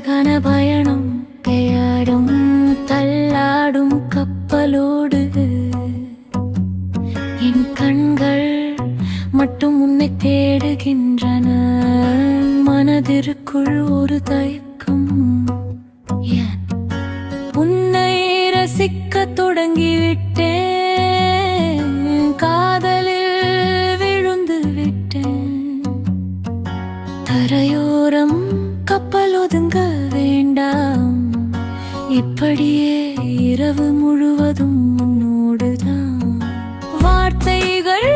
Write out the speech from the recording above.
அழகான பயணம் பெயரும் தள்ளாடும் கப்பலோடு என் கண்கள் மட்டும் உன்னை தேடுகின்றன. மனதிற்குள் ஒரு தயக்கம், உன்னை ரசிக்க தொடங்கிவிட்டேன். காதலில் விழுந்து விட்டேன். தரையோரம் கப்பல் ஒதுங்க வேண்டாம். இப்படியே இரவு முழுவதும் உன்னோடுதான். வார்த்தைகள்